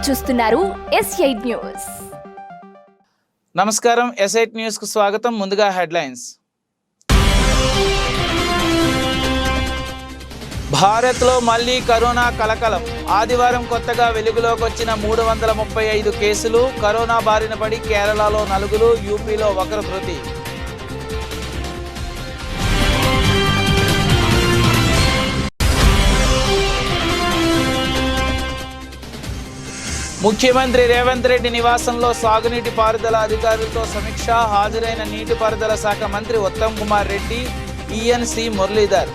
చూస్తున్నారు S8 news. నమస్కారం, S8 news కు స్వాగతం. ముందుగా హెడ్లైన్స్. భారత్లో మళ్లీ కరోనా కలకలం. ఆదివారం కొత్తగా వెలుగులోకి వచ్చిన 335 కేసులు. కరోనా బారిన పడి కేరళలో 4, యూపీలో 1 మృతి. ముఖ్యమంత్రి రేవంత్ రెడ్డి నివాసంలో సాగునీటి పారుదల అధికారులతో సమీక్ష. హాజరైన నీటిపారుదల శాఖ మంత్రి Uttam Kumar Reddy, ENC Muralidhar.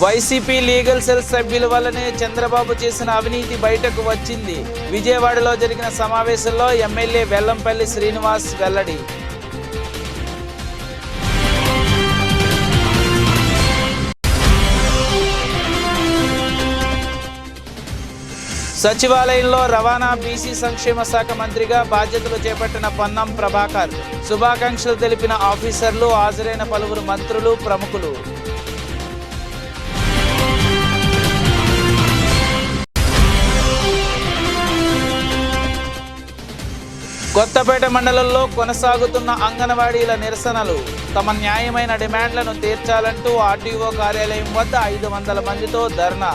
YCP legal cell సభ్యుల వల్లనే చంద్రబాబు చేసిన అవినీతి బయటకు వచ్చింది. విజయవాడలో జరిగిన సమావేశంలో ఎమ్మెల్యే వెల్లంపల్లి శ్రీనివాస్ వెల్లడి. సచివాలయంలో రవాణా బీసీ సంక్షేమ శాఖ మంత్రిగా బాధ్యతలు చేపట్టిన పొన్నం ప్రభాకర్. శుభాకాంక్షలు తెలిపిన ఆఫీసర్లు, హాజరైన పలువురు మంత్రులు, ప్రముఖులు. కొత్తపేట మండలంలో కొనసాగుతున్న అంగన్వాడీల నిరసనలు. తమ న్యాయమైన డిమాండ్లను తీర్చాలంటూ ఆర్డీఓ కార్యాలయం వద్ద 500 మందితో ధర్నా.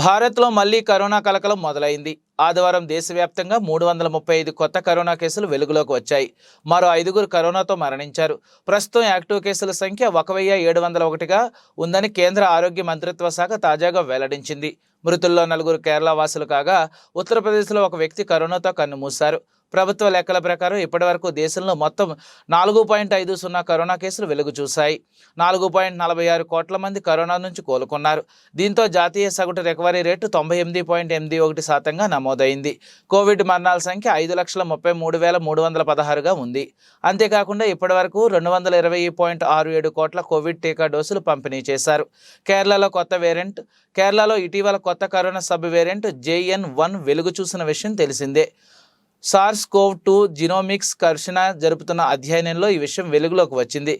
భారత్లో మళ్లీ కరోనా కలకలం మొదలైంది. ఆదివారం దేశవ్యాప్తంగా 335 కొత్త కరోనా కేసులు వెలుగులోకి వచ్చాయి. మరో 5 కరోనాతో మరణించారు. ప్రస్తుతం యాక్టివ్ కేసుల సంఖ్య 1701గా ఉందని కేంద్ర ఆరోగ్య మంత్రిత్వ శాఖ తాజాగా వెల్లడించింది. మృతుల్లో 4 కేరళ వాసులు కాగా, ఉత్తరప్రదేశ్లో 1 వ్యక్తి కరోనాతో కన్నుమూశారు. ప్రభుత్వ లెక్కల ప్రకారం ఇప్పటివరకు దేశంలో మొత్తం 4.50 కరోనా కేసులు వెలుగు చూశాయి. 4.46 కోట్ల మంది కరోనా నుంచి కోలుకున్నారు. దీంతో జాతీయ సగటు రికవరీ రేటు 98.81%గా నమోదైంది. కోవిడ్ మరణాల సంఖ్య 5,33,316గా ఉంది. అంతేకాకుండా ఇప్పటివరకు 220.67 కోట్ల కోవిడ్ టీకా డోసులు పంపిణీ చేశారు. కేరళలో ఇటీవల కొత్త కరోనా సబ్ వేరియంట్ JN1 వెలుగు చూసిన విషయం తెలిసిందే. SARS-CoV-2 జీనోమిక్స్ ఘర్షణ జరుపుతున్న అధ్యయనంలో ఈ విషయం వెలుగులోకి వచ్చింది.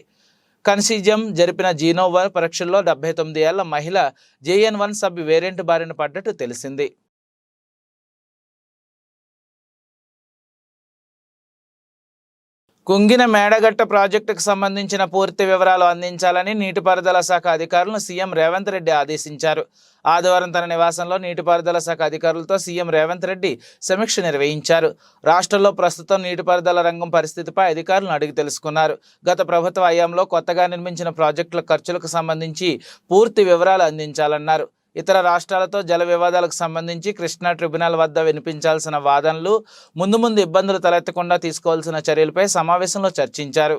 కన్సిజం జరిపిన జీనోవర్ పరీక్షల్లో 79 ఏళ్ల మహిళ JN1 సబ్ వేరియంట్ బారిన పడ్డట్టు తెలిసింది. కుంగిన మేడగట్ట ప్రాజెక్టుకు సంబంధించిన పూర్తి వివరాలు అందించాలని నీటిపారుదల శాఖ అధికారులను సీఎం రేవంత్ రెడ్డి ఆదేశించారు. ఆదివారం తన నివాసంలో నీటిపారుదల శాఖ అధికారులతో సీఎం రేవంత్ రెడ్డి సమీక్ష నిర్వహించారు. రాష్ట్రంలో ప్రస్తుతం నీటిపారుదల రంగం పరిస్థితిపై అధికారులను అడిగి తెలుసుకున్నారు. గత ప్రభుత్వ హయాంలో కొత్తగా నిర్మించిన ప్రాజెక్టుల ఖర్చులకు సంబంధించి పూర్తి వివరాలు అందించాలన్నారు. ఇతర రాష్ట్రాలతో జల వివాదాలకు సంబంధించి కృష్ణా ట్రిబ్యునల్ వద్ద వినిపించాల్సిన వాదనలు, ముందు ఇబ్బందులు తలెత్తకుండా తీసుకోవాల్సిన చర్యలపై సమావేశంలో చర్చించారు.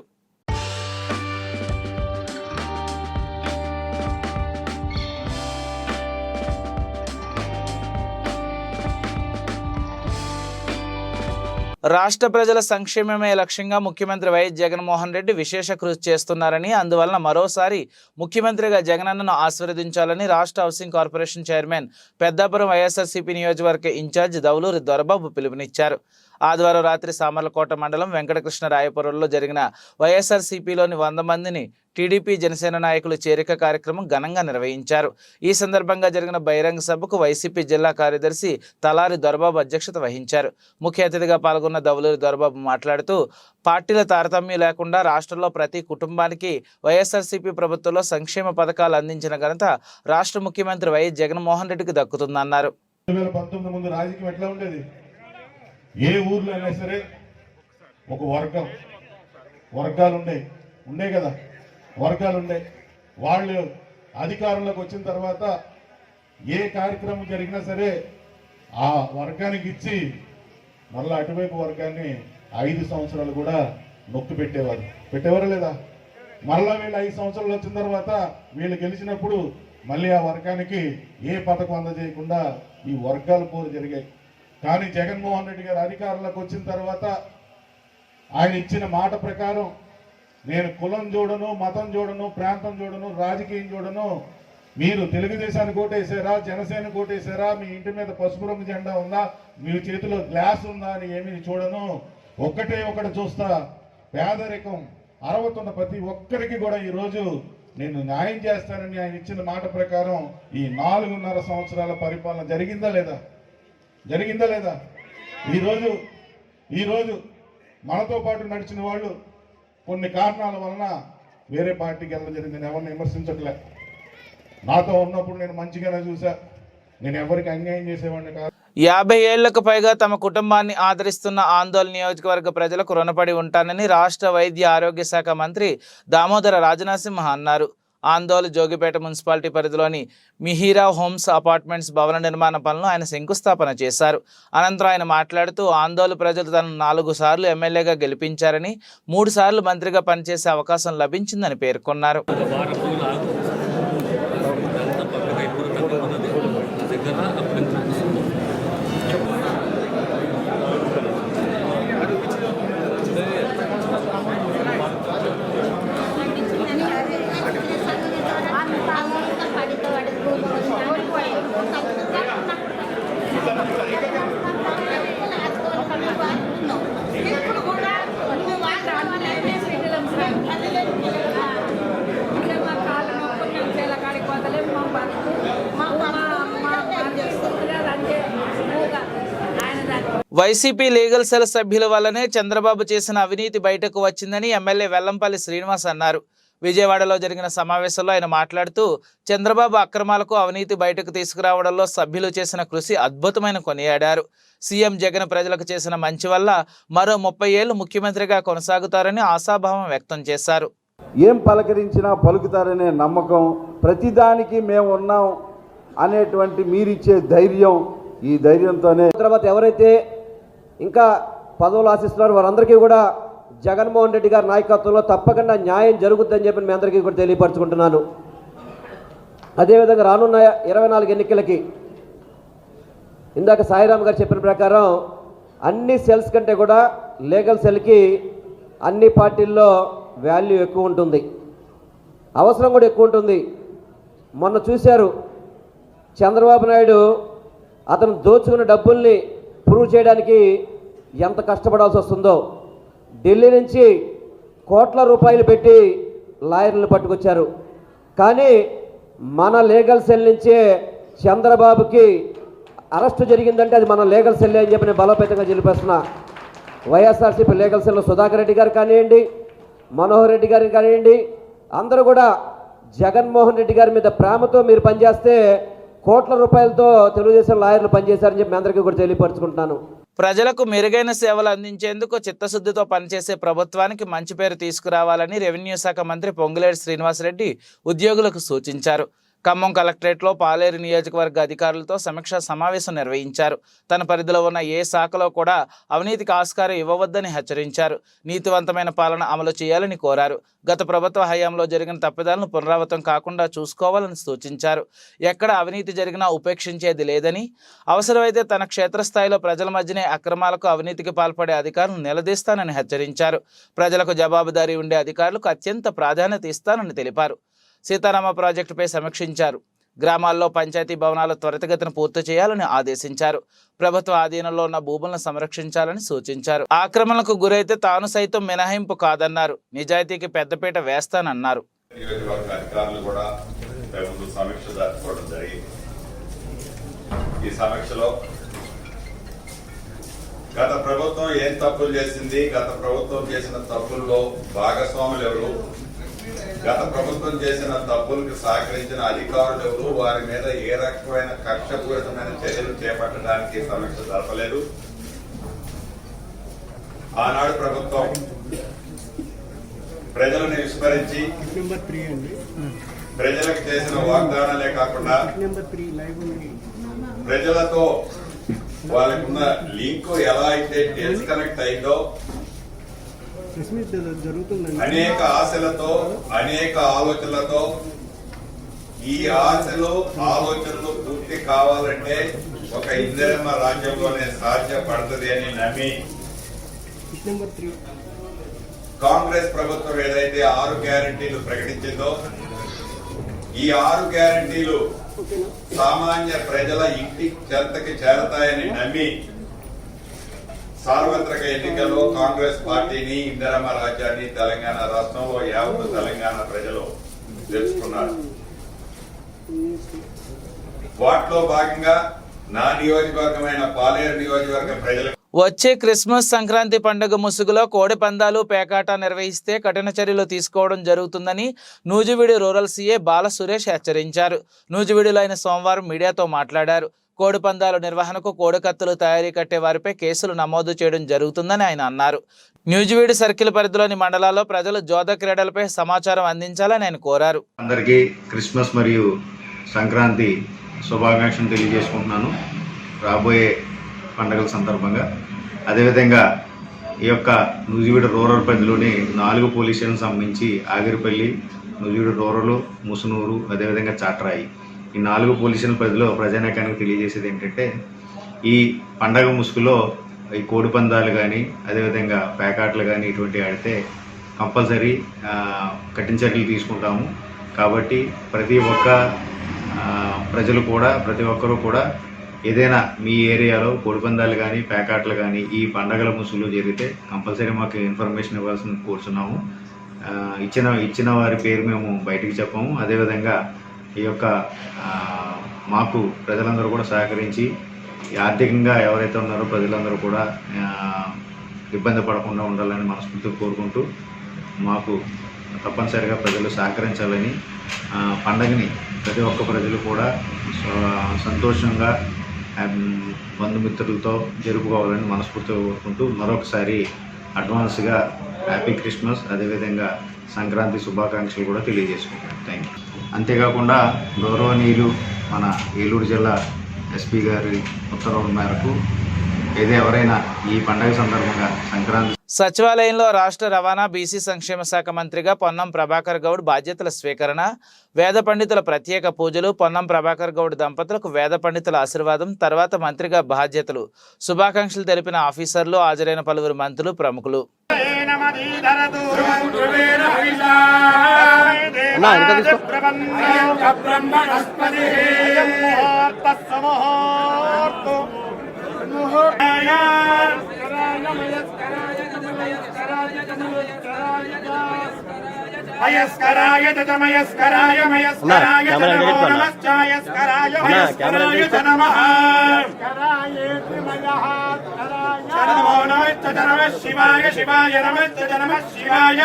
రాష్ట్ర ప్రజల సంక్షేమమే లక్ష్యంగా ముఖ్యమంత్రి వైఎస్ జగన్మోహన్ రెడ్డి విశేష కృషి చేస్తున్నారని, అందువలన మరోసారి ముఖ్యమంత్రిగా జగనన్నను ఆశీర్వదించాలని రాష్ట్ర housing corporation chairman Peddapuram YSRCP నియోజకవర్గ ఇన్ఛార్జ్ దౌలూరి దొరబాబు పిలుపునిచ్చారు. ఆదివారం రాత్రి సామర్లకోట మండలం వెంకటకృష్ణరాయపురంలో జరిగిన వైఎస్ఆర్సీపీలోని 100 మందిని టీడీపీ జనసేన నాయకులు చేరిక కార్యక్రమం ఘనంగా నిర్వహించారు. ఈ సందర్భంగా జరిగిన బహిరంగ సభకు వైసీపీ జిల్లా కార్యదర్శి తలారి దొరబాబు అధ్యక్షత వహించారు. ముఖ్య అతిథిగా పాల్గొన్న దౌలూరి దొరబాబు మాట్లాడుతూ, పార్టీల తారతమ్యం లేకుండా రాష్ట్రంలో ప్రతి కుటుంబానికి వైఎస్ఆర్సీపీ ప్రభుత్వంలో సంక్షేమ పథకాలు అందించిన ఘనత రాష్ట్ర ముఖ్యమంత్రి వైఎస్ జగన్మోహన్ రెడ్డికి దక్కుతుందన్నారు. 2019 ముందు రాజకీయం ఎట్లా ఉండేది? ఏ ఊర్లో అయినా సరే ఒక వర్గాలు ఉండే కదా, వర్గాలు ఉండే వాళ్ళు అధికారంలోకి వచ్చిన తర్వాత ఏ కార్యక్రమం జరిగినా సరే ఆ వర్గానికి ఇచ్చి మళ్ళీ అటువైపు వర్గాన్ని 5 సంవత్సరాలు కూడా నొక్కి పెట్టేవారు లేదా? మళ్ళా వీళ్ళు 5 సంవత్సరాలు వచ్చిన తర్వాత వీళ్ళు గెలిచినప్పుడు మళ్ళీ ఆ వర్గానికి ఏ పథకం అందజేయకుండా ఈ వర్గాల పోరు జరిగాయి. కానీ జగన్మోహన్ రెడ్డి గారు అధికారంలోకి వచ్చిన తర్వాత ఆయన ఇచ్చిన మాట ప్రకారం నేను కులం చూడను, మతం చూడను, ప్రాంతం చూడను, రాజకీయం చూడను, మీరు తెలుగుదేశానికి ఓటేసారా, జనసేనకు ఓటేసారా, మీ ఇంటి మీద పసుపు రంగు జెండా ఉందా, మీ చేతిలో గ్లాస్ ఉందా అని ఏమీ చూడను. ఒకటే ఒకటి చూస్తా, పేదరికం అరవతున్న ప్రతి ఒక్కరికి కూడా ఈరోజు నేను న్యాయం చేస్తానని ఆయన ఇచ్చిన మాట ప్రకారం ఈ 4.5 సంవత్సరాల పరిపాలన జరిగిందా లేదా? జరిగిందా లేదా? ఈరోజు మనతో పాటు నడిచిన వాళ్ళు కొన్ని కారణాల వలన వేరే పార్టీకి వెళ్ళడం జరిగింది. ఎవరిని విమర్శించట్లే. నాతో ఉన్నప్పుడు నేను మంచిగానే చూసా, నేను ఎవరికి అన్యాయం చేసేవాడిని కాదు. 50 ఏళ్లకు పైగా తమ కుటుంబాన్ని ఆదరిస్తున్న ఆందోళన నియోజకవర్గ ప్రజలకు రుణపడి ఉంటానని రాష్ట్ర వైద్య ఆరోగ్య శాఖ మంత్రి దామోదర రాజనరసింహ అన్నారు. ఆందోళన జోగిపేట మున్సిపాలిటీ పరిధిలోని మిహిరా హోమ్స్ అపార్ట్మెంట్స్ భవన నిర్మాణ పనులను ఆయన శంకుస్థాపన చేశారు. అనంతరం ఆయన మాట్లాడుతూ ఆందోళన ప్రజలు తనను 4 సార్లు ఎమ్మెల్యేగా గెలిపించారని, 3 సార్లు మంత్రిగా పనిచేసే అవకాశం లభించిందని పేర్కొన్నారు. వైసీపీ లీగల్ సెల్ సభ్యుల వల్లనే చంద్రబాబు చేసిన అవినీతి బయటకు వచ్చిందని ఎమ్మెల్యే వెల్లంపల్లి శ్రీనివాస్ అన్నారు. విజయవాడలో జరిగిన సమావేశంలో ఆయన మాట్లాడుతూ చంద్రబాబు అక్రమాలకు అవినీతి బయటకు తీసుకురావడంలో సభ్యులు చేసిన కృషి అద్భుతమైన కొనియాడారు. సీఎం జగన్ ప్రజలకు చేసిన మంచి వల్ల మరో 30 ఏళ్లు ముఖ్యమంత్రిగా కొనసాగుతారని ఆశాభావం వ్యక్తం చేశారు. ఏం పలకరించినా పలుకుతారనే నమ్మకం, ప్రతిదానికి మేము ఉన్నాం అనేటువంటి మీరిచ్చే ధైర్యం, ఈ ధైర్యంతోనే తర్వాత ఎవరైతే ఇంకా పదవులు ఆశిస్తున్నారో వారందరికీ కూడా జగన్మోహన్ రెడ్డి గారి నాయకత్వంలో తప్పకుండా న్యాయం జరుగుతుందని చెప్పి మీ అందరికీ కూడా తెలియపరచుకుంటున్నాను. అదేవిధంగా రానున్న 24 ఎన్నికలకి ఇందాక సాయిరామ్ గారు చెప్పిన ప్రకారం అన్ని సెల్స్ కంటే కూడా లీగల్ సెల్కి అన్ని పార్టీల్లో వాల్యూ ఎక్కువ ఉంటుంది, అవసరం కూడా ఎక్కువ ఉంటుంది. మొన్న చూశారు చంద్రబాబు నాయుడు అతను దోచుకున్న డబ్బుల్ని ప్రూవ్ చేయడానికి ఎంత కష్టపడాల్సి వస్తుందో. ఢిల్లీ నుంచి కోట్ల రూపాయలు పెట్టి లాయర్లను పట్టుకొచ్చారు. కానీ మన లీగల్ సెల్ నుంచే చంద్రబాబుకి అరెస్టు జరిగిందంటే అది మన లీగల్ సెల్ అని చెప్పి నేను బలోపేతంగా తెలియపేస్తున్నా. వైఎస్ఆర్సీపీ లీగల్ సెల్లో సుధాకర్ రెడ్డి గారు కానివ్వండి, మనోహర్ రెడ్డి గారిని కానివ్వండి, అందరూ కూడా జగన్మోహన్ రెడ్డి గారి మీద ప్రేమతో మీరు పనిచేస్తే కోట్ల రూపాయలతో తెలుగుదేశం లాయర్లు పనిచేశారని చెప్పి మీ అందరికీ కూడా తెలియపరచుకుంటున్నాను. ప్రజలకు మెరుగైన సేవలు అందించేందుకు చిత్తశుద్ధితో పనిచేసే ప్రభుత్వానికి మంచి పేరు తీసుకురావాలని రెవెన్యూ శాఖ మంత్రి పొంగులేటి శ్రీనివాసరెడ్డి ఉద్యోగులకు సూచించారు. ఖమ్మం కలెక్టరేట్లో పాలేరు నియోజకవర్గ అధికారులతో సమీక్షా సమావేశం నిర్వహించారు. తన పరిధిలో ఉన్న ఏ శాఖలో కూడా అవినీతికి ఆస్కారం ఇవ్వవద్దని హెచ్చరించారు. నీతివంతమైన పాలన అమలు చేయాలని కోరారు. గత ప్రభుత్వ హయాంలో జరిగిన తప్పిదాలను పునరావృతం కాకుండా చూసుకోవాలని సూచించారు. ఎక్కడ అవినీతి జరిగినా ఉపేక్షించేది లేదని, అవసరమైతే తన క్షేత్రస్థాయిలో ప్రజల మధ్యనే అక్రమాలకు అవినీతికి పాల్పడే అధికారులను నిలదీస్తానని హెచ్చరించారు. ప్రజలకు జవాబుదారీ ఉండే అధికారులకు అత్యంత ప్రాధాన్యత ఇస్తానని తెలిపారు. సీతారామ ప్రాజెక్టుపై సమీక్షించారు. గ్రామాల్లో పంచాయతీ భవనాలు త్వరితగతిన పూర్తి చేయాలని ఆదేశించారు. ప్రభుత్వ ఆధీనంలో ఉన్న భూములను సంరక్షించాలని సూచించారు. ఆక్రమణలకు గురైతే తాను సైతం మినహాయింపు కాదన్నారు. నిజాయితీకి పెద్దపీట వేస్తానన్నారు. ఈ సమీక్షలో గత ప్రభుత్వం ఏం తప్పులు చేసింది, గత ప్రభుత్వం చేసిన తప్పుల్లో భాగస్వాములు ఎవరు, గత ప్రభుత్వం చేసిన తప్పులకు సహకరించిన అధికారులు ఎవరు, వారి మీద ఏ రకమైన కక్షపూరితమైన చర్యలు చేపట్టడానికి సమీక్ష జరపలేదు. ఆనాడు ప్రభుత్వం ప్రజలను విస్మరించి ప్రజలకు చేసిన వాగ్దానాలే కాకుండా ప్రజలతో వాళ్ళకున్న లింక్ ఎలా అయితే డిస్కనెక్ట్ అయిందో అనేక ఆశలతో అనేక ఆలోచనలతో ఈ ఆశలు ఆలోచనలు పూర్తి కావాలంటే ఒక ఇందిరమ్మ రాజ్యంలోనే సాధ్యపడుతుంది అని నమ్మి కాంగ్రెస్ ప్రభుత్వం ఏదైతే 6 గ్యారెంటీలు ప్రకటించిందో ఈ 6 గ్యారంటీలు సామాన్య ప్రజల ఇంటి చెంతకి చేరతాయని నమ్మి సార్వత్రిక ఎన్నికల్లో కాంగ్రెస్ పార్టీని, ఇందిరమ్మ రాజ్యాన్ని తెలంగాణ రాష్ట్రంలో యావత్తు తెలంగాణ ప్రజలు తెలుసుకున్నారు. వాటిలో భాగంగా నా నియోజకవర్గమైన పాలేరు నియోజకవర్గం ప్రజలకు వచ్చే క్రిస్మస్ సంక్రాంతి పండుగ ముసుగులో కోడి పందాలు పేకాట నిర్వహిస్తే కఠిన చర్యలు తీసుకోవడం జరుగుతుందని నూజివీడు రూరల్ సీఏ బాల సురేష్ హెచ్చరించారు. నూజివీడులో ఆయన సోమవారం మీడియాతో మాట్లాడారు. కోడి పందాల నిర్వహణకు కోడికత్తులు తయారీ కట్టే వారిపై కేసులు నమోదు చేయడం జరుగుతుందని ఆయన అన్నారు. నూజివీడు సర్కిల్ పరిధిలోని మండలాల్లో ప్రజలు జోద క్రీడలపై సమాచారం అందించాలని ఆయన కోరారు. అందరికీ క్రిస్మస్ మరియు సంక్రాంతి శుభాకాంక్షలు తెలియజేసుకుంటున్నాను రాబోయే పండుగల సందర్భంగా. అదేవిధంగా ఈ యొక్క నూజివీడు రూరల్ పరిధిలోని 4 పోలీస్ స్టేషన్లకు సంబంధించి ఆగిరిపల్లి, నూజివీడు రూరల్, ముసునూరు, అదేవిధంగా చాట్రాయి, ఈ 4 పోలీస్ స్టేషన్ పరిధిలో ప్రజానీకానికి తెలియజేసేది ఏంటంటే, ఈ పండగ ముసుగులో ఈ కోడి పందాలు కానీ అదేవిధంగా పేకాటలు కానీ ఇటువంటి ఆడితే కంపల్సరీ కఠిన చర్యలు తీసుకుంటాము. కాబట్టి ప్రతి ఒక్కరూ కూడా ఏదైనా మీ ఏరియాలో కోడిపందాలు కానీ పేకాటలు కానీ ఈ పండగల ముసుగులో జరిగితే కంపల్సరీ మాకు ఇన్ఫర్మేషన్ ఇవ్వాల్సింది కోరుతున్నాము. ఇచ్చిన వారి పేరు మేము బయటికి చెప్పాము. అదేవిధంగా ఈ యొక్క మాకు ప్రజలందరూ కూడా సహకరించి ఆర్థికంగా ఎవరైతే ఉన్నారో ప్రజలందరూ కూడా ఇబ్బంది పడకుండా ఉండాలని మనస్ఫూర్తిగా కోరుకుంటూ మాకు తప్పనిసరిగా ప్రజలు సహకరించాలని, పండగని ప్రతి ఒక్క ప్రజలు కూడా సంతోషంగా బంధుమిత్రులతో జరుపుకోవాలని మనస్ఫూర్తిగా కోరుకుంటూ మరొకసారి అడ్వాన్స్గా హ్యాపీ క్రిస్మస్ అదేవిధంగా సంక్రాంతి శుభాకాంక్షలు కూడా తెలియజేసుకుంటాను. Thank you. అంతేకాకుండా గౌరవనీయులు మన ఏలూరు జిల్లా ఎస్పీ గారి ఉత్తర్వుల మేరకు ఎవరైనా ఈ పండుగ సందర్భంగా సంక్రాంతి సచివాలయంలో రాష్ట్ర రవాణా బీసీ సంక్షేమ శాఖ మంత్రిగా పొన్నం ప్రభాకర్ గౌడ్ బాధ్యతల స్వీకరణ, వేద పండితుల ప్రత్యేక పూజలు, పొన్నం ప్రభాకర్ గౌడ్ దంపతులకు వేద పండితుల ఆశీర్వాదం, తర్వాత మంత్రిగా బాధ్యతలు, శుభాకాంక్షలు తెలిపిన ఆఫీసర్లు, హాజరైన పలువురు మంత్రులు, ప్రముఖులు. మయస్కరాయ మయస్కరాయ మయస్కరాయ నమో నమశ్చాయస్కరాయ మయస్కరాయ నమః నమో నమః శివాయ శివాయ నమః శివాయ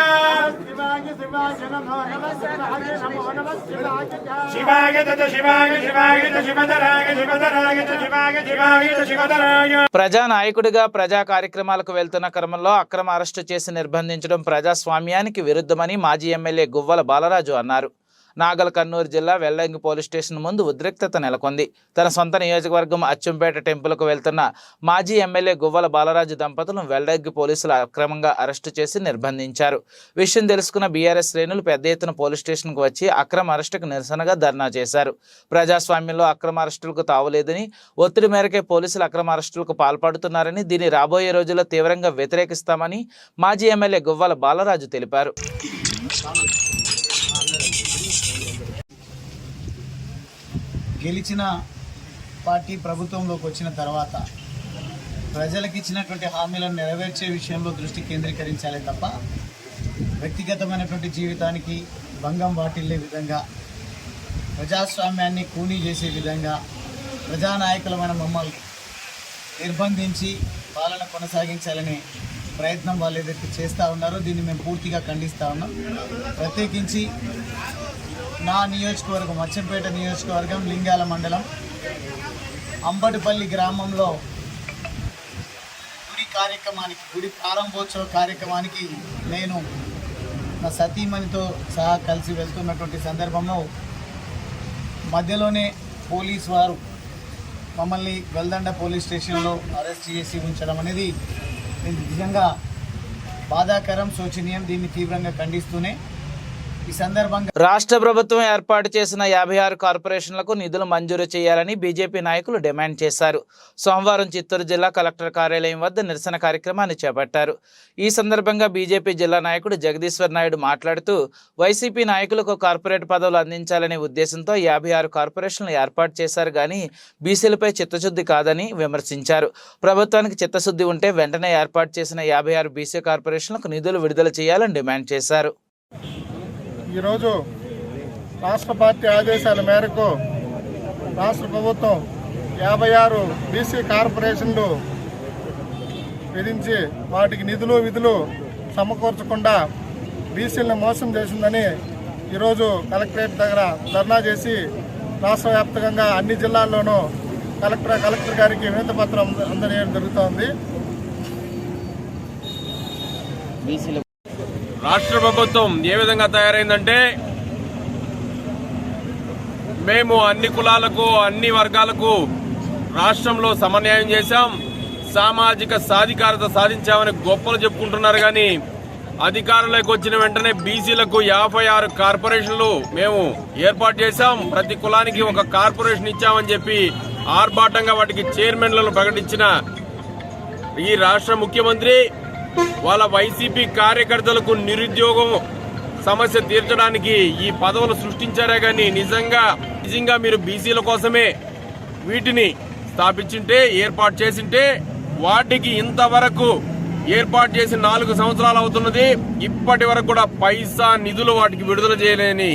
శివాయ శివాయ శివాయ శివధరాయ శివధరాయ శివాయ శివాయ శివధరాయ. ప్రజా నాయకుడిగా ప్రజా కార్యక్రమాలకు వెళ్తున్న క్రమంలో అక్రమ అరెస్టు చేసి నిర్బంధించడం ప్రజాస్వామ్యానికి విరుద్ధమని మాజీ ఎమ్మెల్యే గువ్వల బాలరాజు అన్నారు. నాగల్ కర్నూలు జిల్లా వెల్లంగి పోలీస్ స్టేషన్ ముందు ఉద్రిక్తత నెలకొంది. తన సొంత నియోజకవర్గం అచ్చంపేట టెంపుల్కు వెళ్తున్న మాజీ ఎమ్మెల్యే గువ్వల బాలరాజు దంపతులను వెల్లంగి పోలీసులు అక్రమంగా అరెస్టు చేసి నిర్బంధించారు. విషయం తెలుసుకున్న బీఆర్ఎస్ శ్రేణులు పెద్ద ఎత్తున పోలీస్ స్టేషన్కు వచ్చి అక్రమ అరెస్టుకు నిరసనగా ధర్నా చేశారు. ప్రజాస్వామ్యంలో అక్రమ అరెస్టులకు తావులేదని, ఒత్తిడి మేరకే పోలీసులు అక్రమ అరెస్టులకు పాల్పడుతున్నారని, దీన్ని రాబోయే రోజుల్లో తీవ్రంగా వ్యతిరేకిస్తామని మాజీ ఎమ్మెల్యే గువ్వల బాలరాజు తెలిపారు. గెలిచిన పార్టీ ప్రభుత్వంలోకి వచ్చిన తర్వాత ప్రజలకు ఇచ్చినటువంటి హామీలను నెరవేర్చే విషయంలో దృష్టి కేంద్రీకరించాలే తప్ప వ్యక్తిగతమైనటువంటి జీవితానికి భంగం వాటిల్లే విధంగా, ప్రజాస్వామ్యాన్ని కూనీ చేసే విధంగా ప్రజానాయకులమైన మమ్మల్ని నిర్బంధించి పాలన కొనసాగించాలనే ప్రయత్నం వాళ్ళు ఏదైతే చేస్తూ ఉన్నారో దీన్ని మేము పూర్తిగా ఖండిస్తూ ఉన్నాం. ప్రత్యేకించి నా నియోజకవర్గం అచ్చంపేట నియోజకవర్గం లింగాల మండలం అంబటిపల్లి గ్రామంలో గుడి ప్రారంభోత్సవ కార్యక్రమానికి నేను నా సతీమణితో సహా కలిసి వెళ్తున్నటువంటి సందర్భంలో మధ్యలోనే పోలీస్ వారు మమ్మల్ని వెల్దండ పోలీస్ స్టేషన్లో అరెస్ట్ చేసి ఉంచడం అనేది నిజంగా బాధాకరం, శోచనీయం. దీన్ని తీవ్రంగా ఖండిస్తూనే ఈ సందర్భంగా రాష్ట్ర ప్రభుత్వం ఏర్పాటు చేసిన 56 కార్పొరేషన్లకు నిధులు మంజూరు చేయాలని బీజేపీ నాయకులు డిమాండ్ చేశారు. సోమవారం చిత్తూరు జిల్లా కలెక్టర్ కార్యాలయం వద్ద నిరసన కార్యక్రమాన్ని చేపట్టారు. ఈ సందర్భంగా బీజేపీ జిల్లా నాయకుడు జగదీశ్వర్ నాయుడు మాట్లాడుతూ వైసీపీ నాయకులకు కార్పొరేట్ పదవులు అందించాలనే ఉద్దేశంతో 56 కార్పొరేషన్లు ఏర్పాటు చేశారు కానీ బీసీలపై చిత్తశుద్ధి కాదని విమర్శించారు. ప్రభుత్వానికి చిత్తశుద్ధి ఉంటే వెంటనే ఏర్పాటు చేసిన 56 బీసీ కార్పొరేషన్లకు నిధులు విడుదల చేయాలని డిమాండ్ చేశారు. ఈరోజు రాష్ట్ర పార్టీ ఆదేశాల మేరకు రాష్ట్ర ప్రభుత్వం 56 బీసీ కార్పొరేషన్లు విధించి వాటికి నిధులు విధులు సమకూర్చకుండా బీసీలను మోసం చేసిందని ఈరోజు కలెక్టరేట్ దగ్గర ధర్నా చేసి రాష్ట్ర వ్యాప్తంగా అన్ని జిల్లాల్లోనూ కలెక్టర్ గారికి వినతి పత్రం అందజేయడం జరుగుతోంది. రాష్ట్ర ప్రభుత్వం ఏ విధంగా తయారైందంటే మేము అన్ని కులాలకు అన్ని వర్గాలకు రాష్ట్రంలో సమన్యాయం చేశాం, సామాజిక సాధికారత సాధించామని గొప్పలు చెప్పుకుంటున్నారు. కానీ అధికారంలోకి వచ్చిన వెంటనే బీసీలకు 56 కార్పొరేషన్లు మేము ఏర్పాటు చేశాం, ప్రతి కులానికి ఒక కార్పొరేషన్ ఇచ్చామని చెప్పి ఆర్భాటంగా వాటికి చైర్మన్లను ప్రకటించిన ఈ రాష్ట్ర ముఖ్యమంత్రి వాళ్ళ వైసీపీ కార్యకర్తలకు నిరుద్యోగం సమస్య తీర్చడానికి ఈ పదవులు సృష్టించారే కానీ నిజంగా మీరు బీసీల కోసమే వీటిని స్థాపించింటే ఏర్పాటు చేసింటే వాటికి ఇంతవరకు ఏర్పాటు చేసి 4 సంవత్సరాలు అవుతున్నది, ఇప్పటి వరకు కూడా పైసా నిధులు వాటికి విడుదల చేయలేని.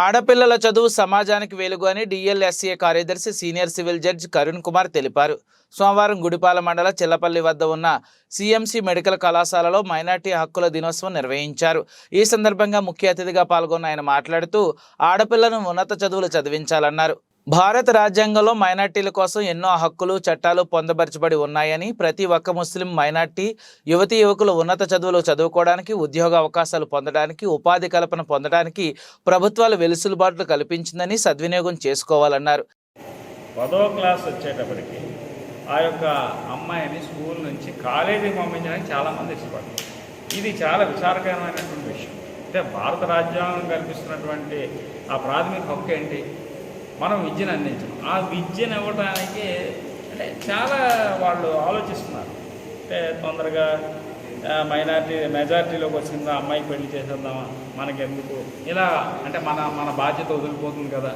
ఆడపిల్లల చదువు సమాజానికి వెలుగు అని డిఎల్ఎస్ఏ కార్యదర్శి senior civil judge Karun Kumar తెలిపారు. సోమవారం గుడిపాల మండల చిల్లపల్లి వద్ద ఉన్న సిఎంసి మెడికల్ కళాశాలలో మైనార్టీ హక్కుల దినోత్సవం నిర్వహించారు. ఈ సందర్భంగా ముఖ్య అతిథిగా పాల్గొన్న ఆయన మాట్లాడుతూ ఆడపిల్లను ఉన్నత చదువులు చదివించాలన్నారు. భారత రాజ్యాంగంలో మైనార్టీల కోసం ఎన్నో హక్కులు చట్టాలు పొందపరచబడి ఉన్నాయని, ప్రతి ఒక్క ముస్లిం మైనార్టీ యువతీ యువకులు ఉన్నత చదువులు చదువుకోవడానికి, ఉద్యోగ అవకాశాలు పొందడానికి, ఉపాధి కల్పన పొందడానికి ప్రభుత్వాలు వెసులుబాట్లు కల్పించిందని సద్వినియోగం చేసుకోవాలన్నారు. 10వ క్లాస్ వచ్చేటప్పటికి ఆ యొక్క అమ్మాయిని స్కూల్ నుంచి కాలేజీకి పంపించడానికి చాలామంది ఇష్టపడతారు. ఇది చాలా విచారకరమైనటువంటి విషయం. అంటే భారత రాజ్యాంగం కల్పిస్తున్నటువంటి ఆ ప్రాథమిక హక్కు ఏంటి? మనం విద్యను అందించడం. ఆ విద్యను ఇవ్వడానికి అంటే చాలా వాళ్ళు ఆలోచిస్తున్నారు. అంటే తొందరగా మెజారిటీలోకి వచ్చిందా అమ్మాయికి పెళ్లి చేసేద్దామా, మనకెందుకు ఇలా, అంటే మన బాధ్యత వదిలిపోతుంది కదా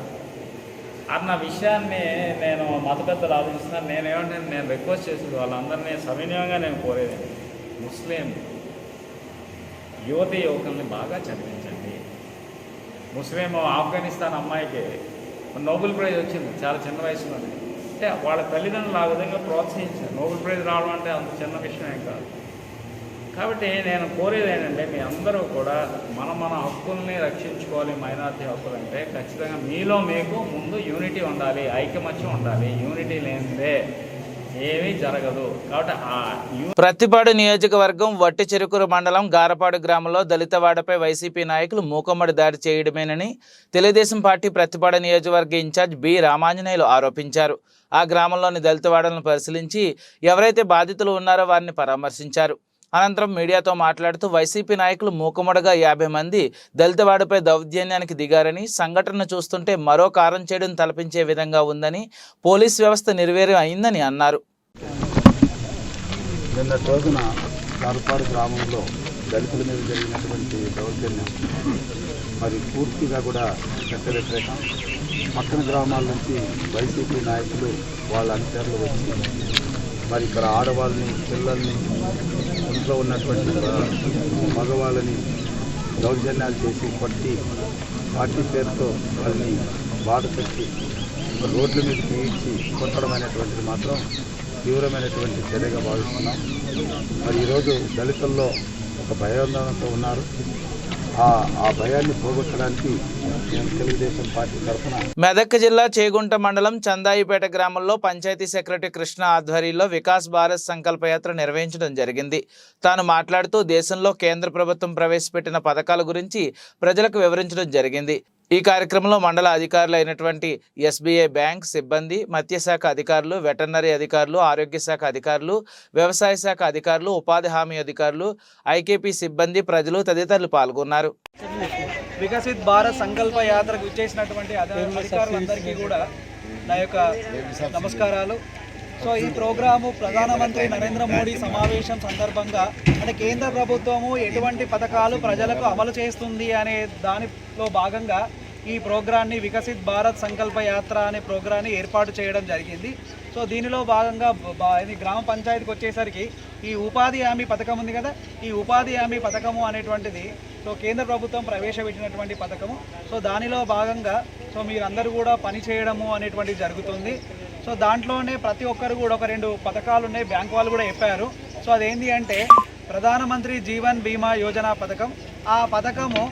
అన్న విషయాన్ని నేను మత పెద్దలు ఆలోచిస్తున్నాను. నేను రిక్వెస్ట్ చేసేది వాళ్ళందరినీ సవినయంగా నేను కోరేది, ముస్లిం యువతీ యువకుల్ని బాగా చదివించండి. ముస్లిం ఆఫ్ఘనిస్తాన్ అమ్మాయికి నోబెల్ ప్రైజ్ వచ్చింది చాలా చిన్న వయసులో. అంటే వాళ్ళ తల్లిదండ్రులు ఆ విధంగా ప్రోత్సహించారు. నోబెల్ ప్రైజ్ రావడం అంటే అంత చిన్న విషయమే కాదు. కాబట్టి నేను కోరేది ఏంటంటే మీ అందరూ కూడా మన హక్కుల్ని రక్షించుకోవాలి. మైనారిటీ హక్కులు అంటే ఖచ్చితంగా మీలో మీకు ముందు యూనిటీ ఉండాలి, ఐకమత్యం ఉండాలి. యూనిటీ లేనిదే ఏమీ జరగదు. కాబట్టి ప్రతిపాడు నియోజకవర్గం వట్టి చెరుకూరు మండలం గారపాడు గ్రామంలో దళితవాడపై వైసీపీ నాయకులు మూకమ్మడి దాడి చేయడమేనని తెలుగుదేశం పార్టీ ప్రతిపాడు నియోజకవర్గ ఇన్ఛార్జ్ బి రామాంజనేయులు ఆరోపించారు. ఆ గ్రామంలోని దళితవాడలను పరిశీలించి ఎవరైతే బాధితులు ఉన్నారో వారిని పరామర్శించారు. అనంతరం మీడియాతో మాట్లాడుతూ వైసీపీ నాయకులు మూకమ్మడిగా 50 మంది దళితవాడపై దౌర్జన్యానికి దిగారని, సంఘటనను చూస్తుంటే మరో కారం చేయడం తలపించే విధంగా ఉందని, పోలీస్ వ్యవస్థ నిర్వీర్యం అయిందని అన్నారు. నిన్నటి రోజున గారపాడు గ్రామంలో దళితుల మీద జరిగినటువంటి దౌర్జన్యం మరి పూర్తిగా కూడా చట్ట వ్యతిరేకం. పక్కన గ్రామాల నుంచి వైసీపీ నాయకులు వాళ్ళ అనుచరులు వచ్చి మరి ఇక్కడ ఆడవాళ్ళని, పిల్లల్ని, ఇంట్లో ఉన్నటువంటి మగవాళ్ళని దౌర్జన్యాలు చేసి కొట్టి పార్టీ పేరుతో వాళ్ళని బాధ పెట్టి రోడ్ల మీద తీయించి కొట్టడం అనేటువంటిది మాత్రం తీవ్రమైనటువంటి చర్యగా భావిస్తున్నాం. మరి ఈరోజు దళితుల్లో ఒక భయాందోళనతో ఉన్నారు. ఆ భయాన్ని పోగొట్టడానికి మేము తెలుగుదేశం పార్టీ తరఫున మెదక్ జిల్లా చేగుంట మండలం చందాయిపేట గ్రామంలో పంచాయతీ సెక్రటరీ కృష్ణ ఆధ్వర్యంలో వికాస్ భారత్ సంకల్పయాత్ర నిర్వహించడం జరిగింది. తాను మాట్లాడుతూ దేశంలో కేంద్ర ప్రభుత్వం ప్రవేశపెట్టిన పథకాల గురించి ప్రజలకు వివరించడం జరిగింది. ఈ కార్యక్రమంలో మండల అధికారులు అయినటువంటి ఎస్బీఐ బ్యాంక్ సిబ్బంది, మత్స్యశాఖ అధికారులు, వెటర్నరీ అధికారులు, ఆరోగ్య శాఖ అధికారులు, వ్యవసాయ శాఖ అధికారులు, ఉపాధి హామీ అధికారులు, ఐకేపీ సిబ్బంది, ప్రజలు తదితరులు పాల్గొన్నారు. వికసిత్ భారత్ సంకల్ప యాత్రకు విచ్చేసినటువంటి అధికారులందరికీ కూడా నా యొక్క నమస్కారాలు. సో ఈ ప్రోగ్రాము ప్రధానమంత్రి నరేంద్ర మోడీ సమావేశం సందర్భంగా అంటే కేంద్ర ప్రభుత్వము ఎటువంటి పథకాలు ప్రజలకు అమలు చేస్తుంది అనే దానిలో భాగంగా ఈ ప్రోగ్రాన్ని వికసిత్ భారత్ సంకల్ప యాత్ర అనే ప్రోగ్రాన్ని ఏర్పాటు చేయడం జరిగింది. సో దీనిలో భాగంగా ఇది గ్రామ పంచాయతీకి వచ్చేసరికి ఈ ఉపాధి హామీ పథకం ఉంది కదా, ఈ ఉపాధి హామీ పథకము అనేటువంటిది సో కేంద్ర ప్రభుత్వం ప్రవేశపెట్టినటువంటి పథకము. సో దానిలో భాగంగా సో మీరందరూ కూడా పని చేయడము అనేటువంటిది జరుగుతుంది. సో దాంట్లోనే ప్రతి ఒక్కరు కూడా ఒక 2 పథకాలు ఉన్నాయి, బ్యాంక్ వాళ్ళు కూడా చెప్పారు. సో అదేంటి అంటే ప్రధానమంత్రి జీవన్ బీమా యోజన పథకం. ఆ పథకము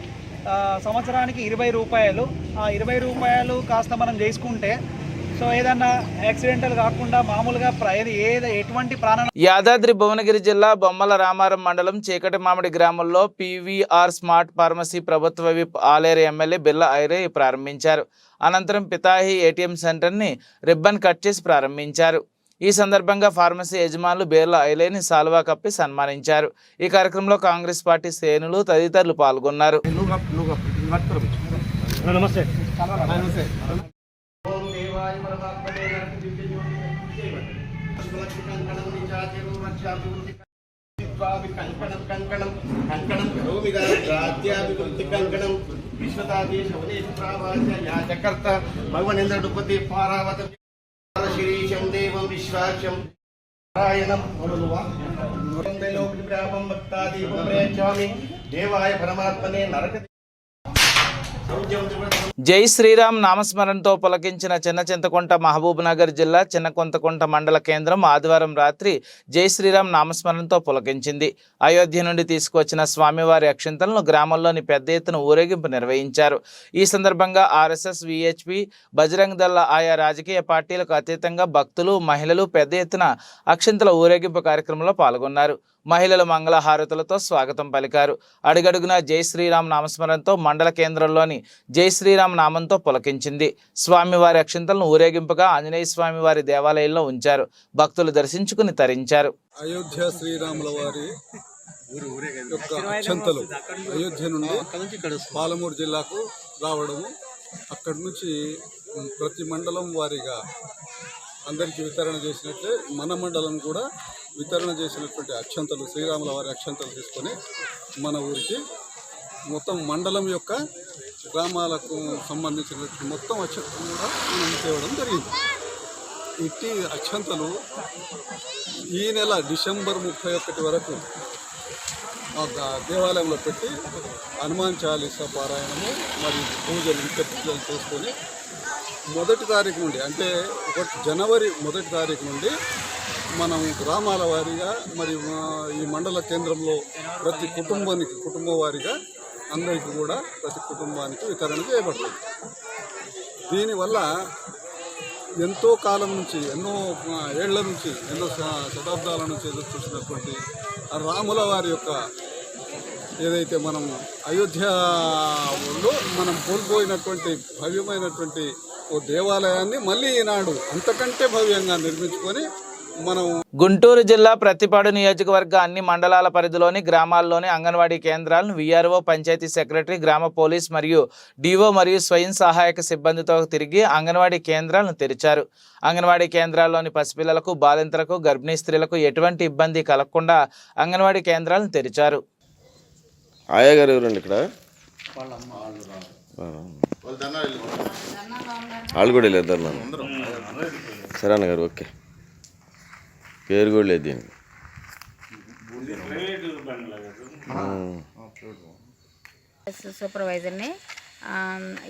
సంవత్సరానికి 20 రూపాయలు. ఆ 20 రూపాయలు కాస్త మనం చేసుకుంటే సో ఏదన్నా యాక్సిడెంటల్ కాకుండా మామూలుగా ఎటువంటి యాదాద్రి భువనగిరి జిల్లా బొమ్మల రామారం మండలం చీకటి మామిడి గ్రామంలో పీవీఆర్ స్మార్ట్ ఫార్మసీ ప్రభుత్వ విప్ ఆలేరు ఎమ్మెల్యే బిల్ల ఐరే ప్రారంభించారు. అనంతరం పితాహి ఏటీఎం సెంటర్ని రిబ్బన్ కట్ చేసి ప్రారంభించారు. ఈ సందర్భంగా ఫార్మసీ యజమానులు బేర్ల ఐలేని సాల్వా కప్పి సన్మానించారు. ఈ కార్యక్రమంలో కాంగ్రెస్ పార్టీ శ్రేణులు తదితరులు పాల్గొన్నారు. శిరీషం దేవం విశ్వాక్షం నారాయణం దేవాయ పరమాత్మనే నరక. జై శ్రీరామ్ నామస్మరణతో పులకించిన చిన్న చింతకుంట మహబూబ్ నగర్ జిల్లా చిన్న కొంతకుంట మండల కేంద్రం ఆదివారం రాత్రి జై శ్రీరామ్ నామస్మరణతో పులకించింది. అయోధ్య నుండి తీసుకువచ్చిన స్వామివారి అక్షింతలను గ్రామంలోని పెద్ద ఎత్తున ఊరేగింపు నిర్వహించారు. ఈ సందర్భంగా ఆర్ఎస్ఎస్, విహెచ్పి, బజరంగ్ దళ ఆయా రాజకీయ పార్టీలకు అతీతంగా భక్తులు, మహిళలు పెద్ద ఎత్తున అక్షింతల ఊరేగింపు కార్యక్రమంలో పాల్గొన్నారు. మహిళలు మంగళహారతులతో స్వాగతం పలికారు. అడుగడుగునా జై శ్రీరామ్ నామస్మరణతో మండల కేంద్రంలోని జై శ్రీరామ్ నామంతో పులకించింది. స్వామివారి అక్షింతలను ఊరేగింపుగా ఆంజనేయ స్వామి వారి దేవాలయంలో ఉంచారు. భక్తులు దర్శించుకుని తరించారు. అయోధ్య శ్రీరాముల వారి యొక్క అక్షంతలు అయోధ్య నుండి పాలమూరు జిల్లాకు రావడము, అక్కడి నుంచి ప్రతి మండలం వారీగా అందరికీ వితరణ చేసినట్లే మన మండలం కూడా వితరణ చేసినటువంటి అక్షంతలు, శ్రీరాముల వారి అక్షంతలు తీసుకొని మన ఊరికి మొత్తం మండలం యొక్క గ్రామాలకు సంబంధించినటువంటి మొత్తం అక్షంతలు కూడా మనం తేవడం జరిగింది. ఇట్టి అక్షంతలు ఈ నెల డిసెంబర్ 31 వరకు ఒక దేవాలయంలో పెట్టి హనుమాన్ చాలీసా పారాయణము మరియు పూజలు పూజలు చేసుకొని 1 తారీఖు నుండి అంటే జనవరి 1 తారీఖు నుండి మనం గ్రామాల వారీగా మరి ఈ మండల కేంద్రంలో ప్రతి కుటుంబం వారీగా అందరికీ కూడా ప్రతి కుటుంబానికి వితరణ చేయబడుతుంది. దీనివల్ల ఎంతో కాలం నుంచి, ఎన్నో ఏళ్ల నుంచి, ఎన్నో శతాబ్దాల నుంచి ఎదురు చూసినటువంటి రాముల వారి యొక్క ఏదైతే మనం అయోధ్యలో మనం కోల్పోయినటువంటి భవ్యమైనటువంటి ఓ దేవాలయాన్ని మళ్ళీ ఈనాడు అంతకంటే భవ్యంగా నిర్మించుకొని మనం గుంటూరు జిల్లా ప్రతిపాడు నియోజకవర్గ అన్ని మండలాల పరిధిలోని గ్రామాల్లోని అంగన్వాడీ కేంద్రాలను వీఆర్ఓ, పంచాయతీ సెక్రటరీ, గ్రామ పోలీస్ మరియు డిఓ మరియు స్వయం సహాయక సిబ్బందితో తిరిగి అంగన్వాడీ కేంద్రాలను తెరిచారు. అంగన్వాడీ కేంద్రాల్లోని పసిపిల్లలకు, బాలింతలకు, గర్భిణీ స్త్రీలకు ఎటువంటి ఇబ్బంది కలగకుండా అంగన్వాడీ కేంద్రాలను తెరిచారు. ఆయా గారు ఎవరండి ఇక్కడ? వాళ్ళు కూడా లేదు సరే అన్న గారు. ఓకే, పేరు కూడా లేదు దీనికి. సూపర్వైజర్ని.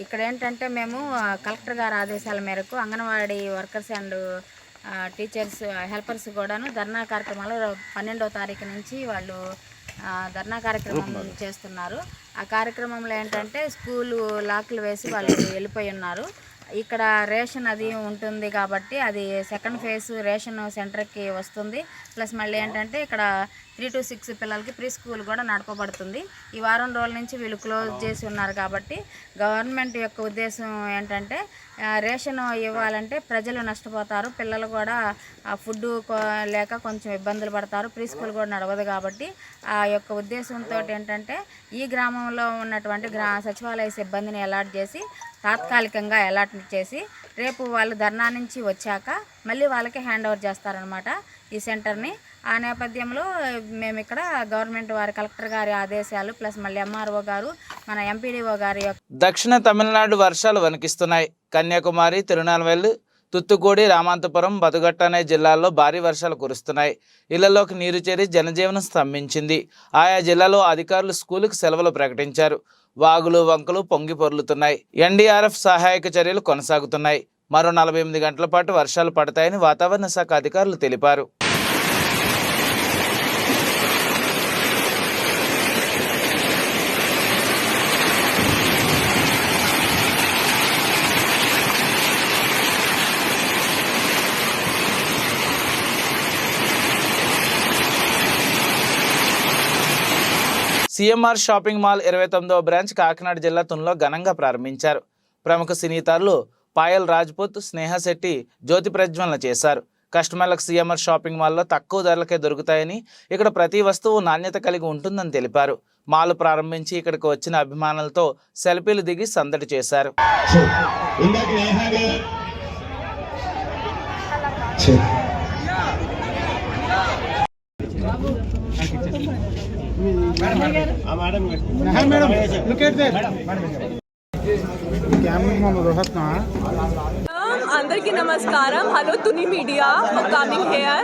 ఇక్కడ ఏంటంటే మేము కలెక్టర్ గారి ఆదేశాల మేరకు anganwadi workers and teachers, helpers కూడాను ధర్నా కార్యక్రమాలు 12వ తారీఖు నుంచి వాళ్ళు ధర్నా కార్యక్రమం చేస్తున్నారు. ఆ కార్యక్రమంలో ఏంటంటే స్కూలు లాక్లు వేసి వాళ్ళు వెళ్ళిపోయి ఉన్నారు. ఇక్కడ రేషన్ అది ఉంటుంది కాబట్టి అది సెకండ్ ఫేజ్ రేషన్ సెంటర్కి వస్తుంది. ప్లస్ మళ్ళీ ఏంటంటే ఇక్కడ 3 to 6 పిల్లలకి ప్రీ స్కూల్ కూడా నడపబడుతుంది. ఈ వారం రోజుల నుంచి వీళ్ళు క్లోజ్ చేసి ఉన్నారు కాబట్టి గవర్నమెంట్ యొక్క ఉద్దేశం ఏంటంటే రేషన్ ఇవ్వాలంటే ప్రజలు నష్టపోతారు, పిల్లలు కూడా ఫుడ్ లేక కొంచెం ఇబ్బందులు పడతారు, ప్రీ స్కూల్ కూడా నడవదు కాబట్టి ఆ యొక్క ఉద్దేశంతో ఏంటంటే ఈ గ్రామంలో ఉన్నటువంటి సచివాలయ సిబ్బందిని అలాట్ చేసి తాత్కాలికంగా అలాట్ చేసి రేపు వాళ్ళు ధర్నా నుంచి వచ్చాక మళ్ళీ వాళ్ళకి హ్యాండ్ ఓవర్ చేస్తారనమాట ఈ సెంటర్ని. ఆ నేపథ్యంలో మేము ఇక్కడ గవర్నమెంట్ వారి కలెక్టర్ గారి ఆదేశాలు ప్లస్ మళ్ళీ ఎంఆర్ఓ గారు మన ఎంపీడీఓ గారి దక్షిణ తమిళనాడు వర్షాలు వణికిస్తున్నాయి. కన్యాకుమారి, తిరునెల్వేలి, తుత్తుకూడి, రామంతపురం, బతుగట్ట అనే జిల్లాల్లో భారీ వర్షాలు కురుస్తున్నాయి. ఇళ్లలోకి నీరు చేరి జనజీవనం స్తంభించింది. ఆయా జిల్లాలో అధికారులు స్కూలుకు సెలవులు ప్రకటించారు. వాగులు వంకలు పొంగి పొర్లుతున్నాయి. ఎన్డీఆర్ఎఫ్ సహాయక చర్యలు కొనసాగుతున్నాయి. మరో 48 గంటల పాటు వర్షాలు పడతాయని వాతావరణ శాఖ అధికారులు తెలిపారు. సిఎంఆర్ షాపింగ్ మాల్ 29వ బ్రాంచ్ కాకినాడ జిల్లా తునిలో ఘనంగా ప్రారంభించారు. ప్రముఖ సినీతారులు పాయల్ రాజ్పుత్, స్నేహ శెట్టి జ్యోతి ప్రజ్వలన చేశారు. కస్టమర్లకు సిఎంఆర్ షాపింగ్ మాల్లో తక్కువ ధరలకే దొరుకుతాయని, ఇక్కడ ప్రతి వస్తువు నాణ్యత కలిగి ఉంటుందని తెలిపారు. మాల్ ప్రారంభించి ఇక్కడికి వచ్చిన అభిమానులతో సెల్ఫీలు దిగి సందడి చేశారు. అందరికీ నమస్కారం. Hello Tuni media for coming here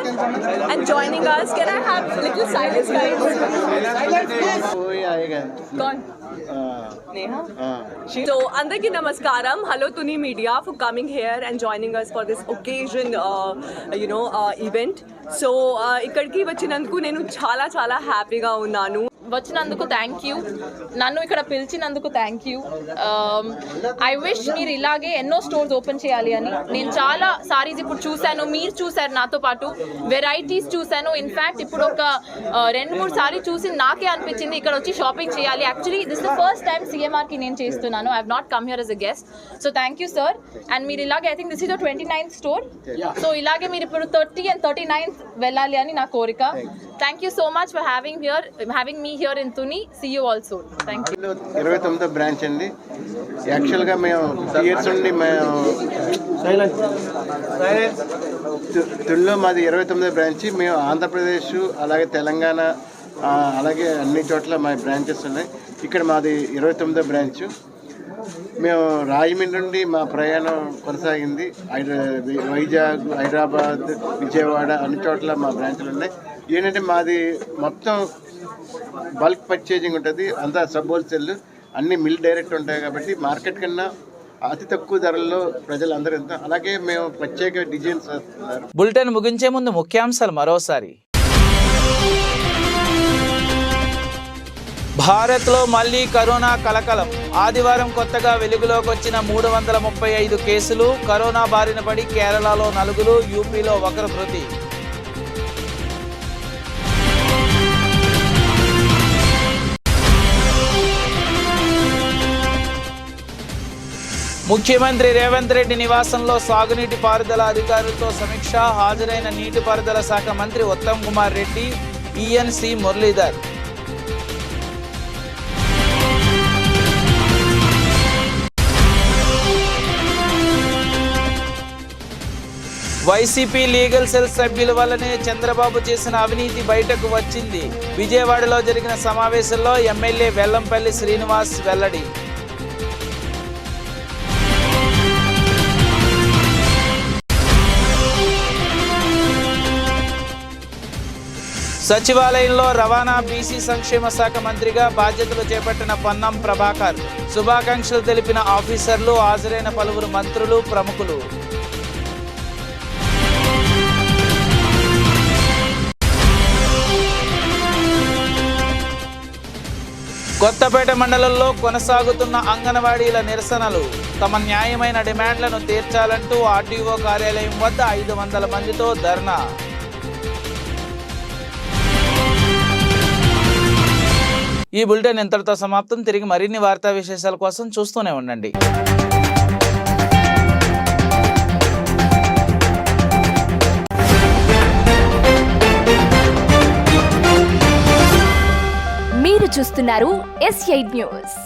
and joining us. Can I have little silence, guys? Gone. Neha? So, అందరికీ నమస్కారం. Hello Tuni Media for coming here and joining us for this occasion, event. So, ఇక్కడికి వచ్చినందుకు నేను చాలా చాలా హ్యాపీగా ఉన్నాను. వచ్చినందుకు థ్యాంక్ యూ, నన్ను ఇక్కడ పిలిచినందుకు థ్యాంక్ యూ. ఐ విష్ మీరు ఇలాగే ఎన్నో స్టోర్స్ ఓపెన్ చేయాలి అని. నేను చాలా సారీస్ ఇప్పుడు చూశాను, మీరు చూశారు నాతో పాటు, వెరైటీస్ చూశాను. ఇన్ఫ్యాక్ట్ ఇప్పుడు ఒక 2-3 సారీ చూసి నాకే అనిపించింది ఇక్కడ వచ్చి షాపింగ్ చేయాలి. Actually this the first time సిఎంఆర్కి నేను చేస్తున్నాను. I have not come here as a guest. So thank you sir. And మీరు ఇలాగే, I think this is the 29th store. So ఇలాగే మీరు ఇప్పుడు 30 and 39th వెళ్ళాలి అని నా కోరిక. Thank you so much for having me here in Tuni. See you all soon. Thank you. 29వ బ్రాంచ్ అండి. యాక్చువల్గా మేము ఇయర్స్ నుండి మేము తునిలో మాది 29వ బ్రాంచ్. మేము ఆంధ్రప్రదేశ్ అలాగే తెలంగాణ అలాగే అన్ని చోట్ల మా బ్రాంచెస్ ఉన్నాయి. ఇక్కడ మాది 29వ బ్రాంచ్. మేము రాజమండ్రి నుండి మా ప్రయాణం కొనసాగింది. వైజాగ్, హైదరాబాద్, విజయవాడ అన్ని చోట్ల మా బ్రాంచ్లు ఉన్నాయి. ఏంటంటే మాది మొత్తం బల్క్ పర్చేజింగ్ ఉంటుంది, అంతా సబ్ హోల్సేల్, అన్ని మిల్ డైరెక్ట్ ఉంటాయి కాబట్టి మార్కెట్ కన్నా అతి తక్కువ ధరల్లో ప్రజలు అందరూ ఎంత. అలాగే మేము ప్రత్యేక డిజైన్స్ చేస్తున్నారు. బులెటిన్ ముగించే ముందు ముఖ్యాంశాలు మరోసారి. భారత్లో మళ్లీ కరోనా కలకలం. ఆదివారం కొత్తగా వెలుగులోకి వచ్చిన 335 కేసులు. కరోనా బారిన పడి కేరళలో 4, యూపీలో 1 మృతి. ముఖ్యమంత్రి రేవంత్ రెడ్డి నివాసంలో సాగునీటి పారుదల అధికారులతో సమీక్ష. హాజరైన నీటిపారుదల శాఖ మంత్రి Uttam Kumar Reddy, ENC Muralidhar. YCP legal cell సభ్యుల వల్లనే చంద్రబాబు చేసిన అవినీతి బయటకు వచ్చింది. విజయవాడలో జరిగిన సమావేశంలో ఎమ్మెల్యే వెల్లంపల్లి శ్రీనివాస్ వెల్లడి. సచివాలయంలో రవాణా బీసీ సంక్షేమ శాఖ మంత్రిగా బాధ్యతలు చేపట్టిన పొన్నం ప్రభాకర్. శుభాకాంక్షలు తెలిపిన ఆఫీసర్లు, హాజరైన పలువురు మంత్రులు, ప్రముఖులు. కొత్తపేట మండలంలో కొనసాగుతున్న అంగన్వాడీల నిరసనలు. తమ న్యాయమైన డిమాండ్లను తీర్చాలంటూ ఆర్డీఓ కార్యాలయం వద్ద 500 మందితో ధర్నా. ఈ బులెటిన్ ఇంతటితో సమాప్తం. తిరిగి మరిన్ని వార్తా విశేషాల కోసం చూస్తూనే ఉండండి. మీరు చూస్తున్నారు S8 న్యూస్.